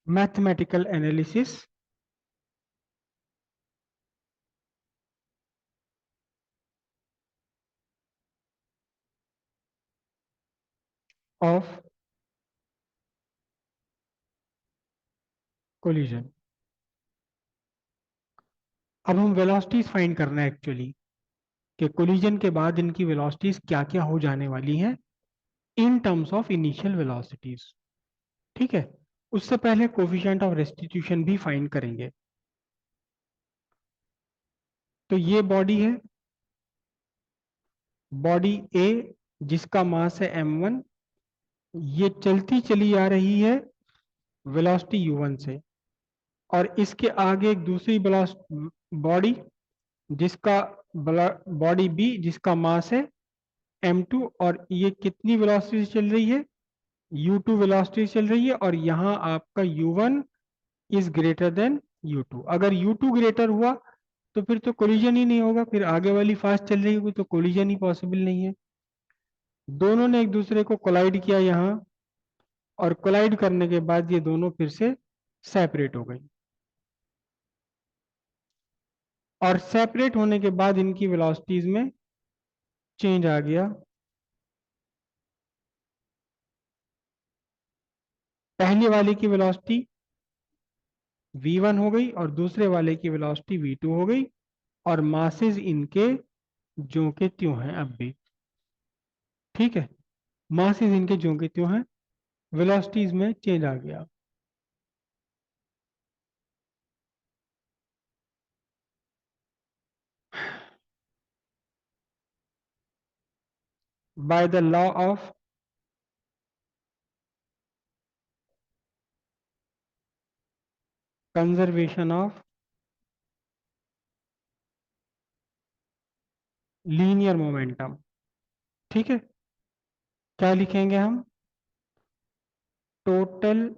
Mathematical analysis of collision. अब हम velocities find करना है एक्चुअली, कि कोलिजन के बाद इनकी वेलोसिटीज क्या क्या हो जाने वाली हैं in terms of initial velocities. ठीक है, उससे पहले कोफिशिएंट ऑफ रेस्टिट्यूशन भी फाइंड करेंगे। तो ये बॉडी है, बॉडी ए, जिसका मास है m1। ये चलती चली आ रही है वेलोसिटी u1 से, और इसके आगे एक दूसरी बॉडी, जिसका बॉडी बी, जिसका मास है m2, और ये कितनी वेलोसिटी चल रही है, u2 वेलोसिटी चल रही है। और यहाँ आपका u1 is greater than u2। अगर u2 ग्रेटर हुआ तो फिर तो कोलिजन ही नहीं होगा, फिर आगे वाली फास्ट चल रही होगी तो कोलिजन ही पॉसिबल नहीं है। दोनों ने एक दूसरे को कोलाइड किया यहाँ, और कोलाइड करने के बाद ये दोनों फिर से सेपरेट हो गई, और सेपरेट होने के बाद इनकी वेलोसिटीज में चेंज आ गया। पहले वाले की वेलोसिटी v1 हो गई और दूसरे वाले की वेलोसिटी v2 हो गई, और मासेस इनके ज्यों के त्यों हैं अब भी। ठीक है, मासेस इनके ज्यों के त्यों हैं, वेलोसिटीज में चेंज आ गया। By the law of conservation of linear momentum. ठीक है, क्या लिखेंगे हम, total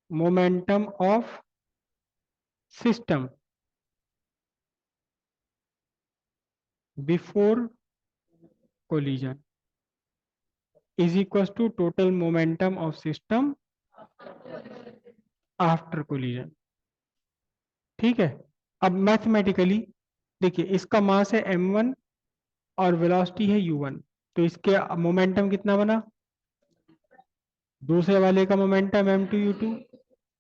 momentum of system before collision is equal to total momentum of system after collision. ठीक है, अब मैथमेटिकली देखिए, इसका मास है m1 और वेलोसिटी है u1, तो इसके मोमेंटम कितना बना, दूसरे वाले का मोमेंटम m2u2,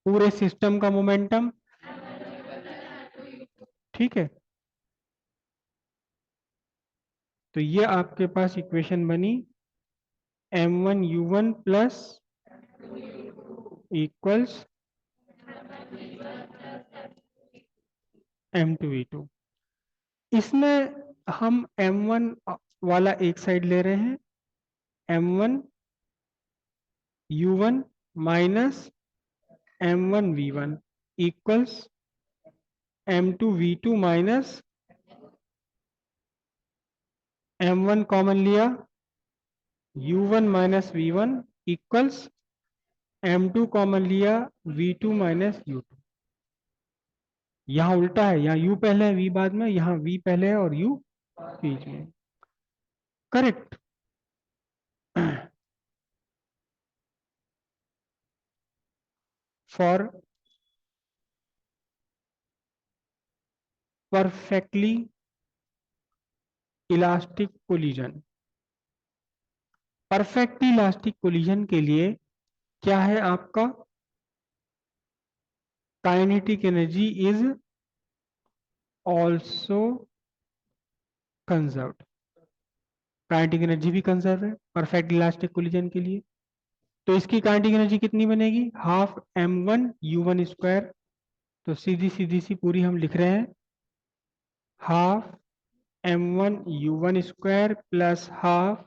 पूरे सिस्टम का मोमेंटम। ठीक है, तो ये आपके पास इक्वेशन बनी, m1u1 प्लस इक्वल्स m2v2। इसमें हम m1 वाला एक साइड ले रहे हैं, m1u1 minus m1v1 equals m2v2 minus m1 common लिया, u1 minus v1 equals m2 common लिया, v2 माइनस u2। यहाँ उल्टा है, यहाँ u पहले है v बाद में, यहाँ v पहले है और u बीच में। Correct. For perfectly elastic collision, perfect elastic collision के लिए क्या है आपका, kinetic energy is also conserved. Kinetic energy भी कंजर्व है परफेक्ट इलास्टिक कोलिजन के लिए। तो इसकी काइनेटिक एनर्जी कितनी बनेगी, हाफ m1u1 स्क्वायर। तो सीधी सीधी सी पूरी हम लिख रहे हैं, half m1u1 square plus half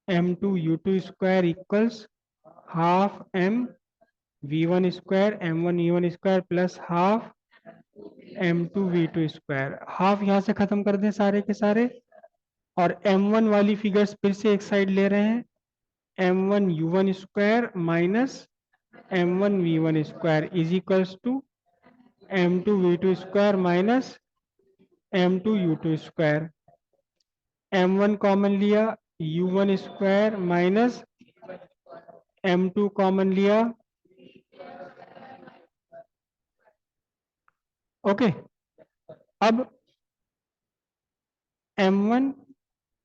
m2u2 square equals half m v1 square m1u1 square plus half m2v2 square. Half यहां से खत्म कर दें सारे के सारे, और m1 वाली फिगर्स फिर से एक साइड ले रहे हैं, m1u1 square minus m1v1 square is equals to m2v2 square minus m2u2 square. m1 common लिया, u1 square minus m2 common लिया, ओके, अब m1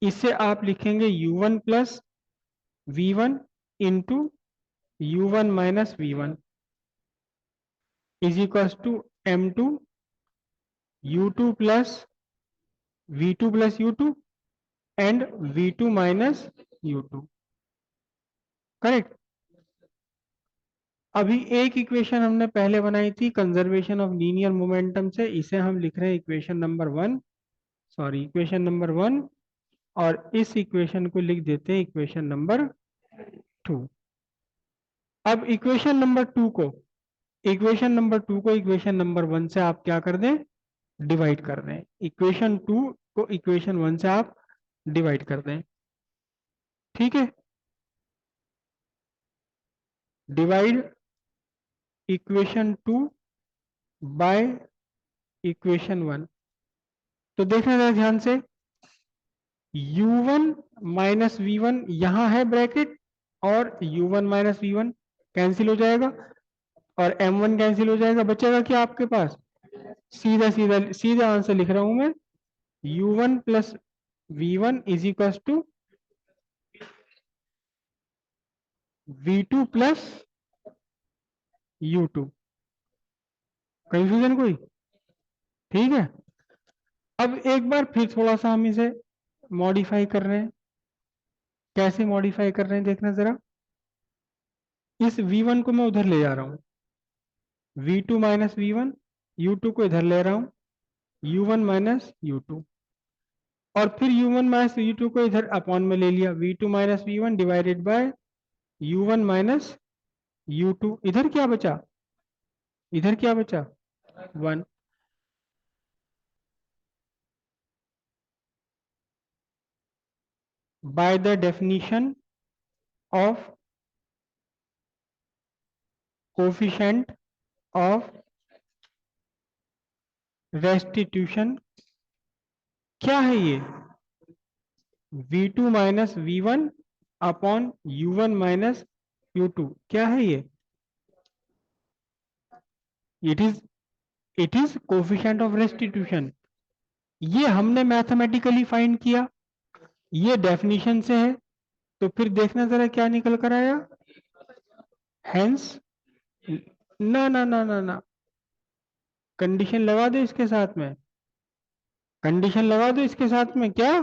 इसे आप लिखेंगे u1 plus v1 into u1 minus v1 is equal to m2 u2 plus v2 plus u2 and v2 minus u2। Correct. अभी एक equation हमने पहले बनाई थी कंजर्वेशन ऑफ लीनियर मोमेंटम से, इसे हम लिख रहे हैं equation number 1, sorry equation number 1, और इस इक्वेशन को लिख देते हैं इक्वेशन नंबर 2। अब इक्वेशन नंबर 2 को इक्वेशन नंबर 1 से आप क्या कर दें, डिवाइड कर दें। इक्वेशन 2 को इक्वेशन 1 से आप डिवाइड कर दें। ठीक है, डिवाइड इक्वेशन 2 बाय इक्वेशन 1। तो देखना जरा ध्यान से, u1 माइनस v1 यहां है ब्रैकेट, और u1 माइनस v1 कैंसिल हो जाएगा, और m1 कैंसिल हो जाएगा, बचेगा क्या आपके पास, सीधा सीधा सीधा आंसर लिख रहा हूं मैं, u1 plus v1 is equal to v2 plus u2। Confusion कोई? ठीक है, अब एक बार फिर थोड़ा सा हम इसे मॉडिफाई कर रहे हैं। कैसे मॉडिफाई कर रहे हैं देखना जरा, इस v1 को मैं उधर ले जा रहा हूं, v2 माइनस v1, u2 को इधर ले रहा हूं u1 माइनस u2, और फिर u1 माइनस u2 को इधर अपॉन में ले लिया, v2 minus v1 divided by u1 minus u2। इधर क्या बचा, इधर क्या बचा, 1। by the definition of coefficient of restitution, क्या है ये, v2 minus v1 upon u1 minus u2, क्या है ये, it is coefficient of restitution. ये हमने मैथमेटिकली फाइंड किया, ये डेफिनेशन से है, तो फिर देखना जरा क्या निकल कर आया, हेंस, ना ना ना ना ना, कंडीशन लगा दो इसके साथ में, कंडीशन लगा दो इसके साथ में, क्या,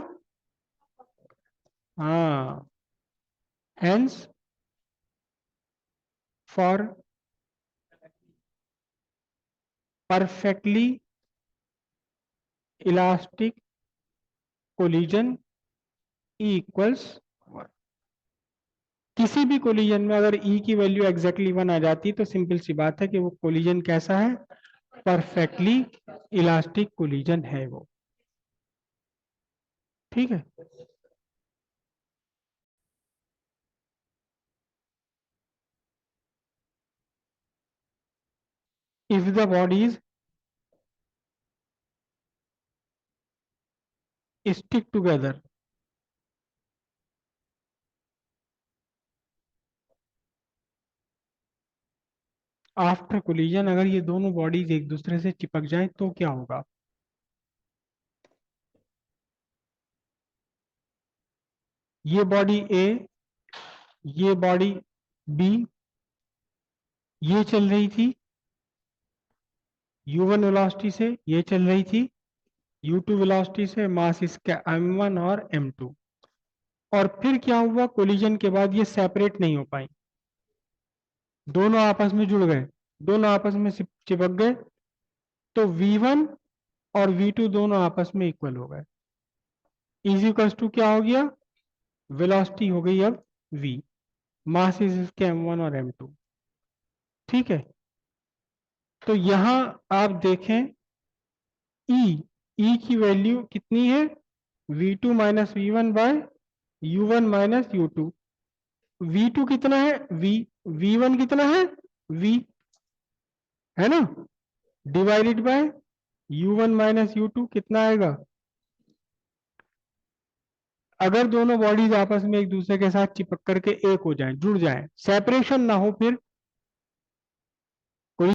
हाँ, hence for perfectly elastic collision E equals 1। किसी भी कोलिजन में अगर E की वैल्यू एग्जैक्टली 1 आ जाती तो सिंपल सी बात है कि वो कोलिजन कैसा है, परफेक्टली इलास्टिक कोलिजन है वो। ठीक है, if the bodies stick together after collision, अगर ये दोनों बॉडीज एक दूसरे से चिपक जाएं तो क्या होगा, ये बॉडी ए, ये बॉडी बी, ये चल रही थी u1 वेलोसिटी से, ये चल रही थी u2 वेलोसिटी से, मास इसका m1 और m2, और फिर क्या हुआ, कोलिजन के बाद ये सेपरेट नहीं हो पाई, दोनों आपस में जुड़ गए, दोनों आपस में चिपक गए, तो v1 और v2 दोनों आपस में इक्वल हो गए, इज इक्वल्स टू क्या हो गया, वेलोसिटी हो गई अब v, मास इज इसके m1 और m2। ठीक है, तो यहां आप देखें E की वैल्यू कितनी है, v2 minus v1 bye u1 minus u2, v2 कितना है v1 कितना है v, है ना, divided by u1 minus u2 कितना आएगा, अगर दोनों बॉडीज आपस में एक दूसरे के साथ चिपक करके एक हो जाएं, जुड़ जाएं, सेपरेशन ना हो, फिर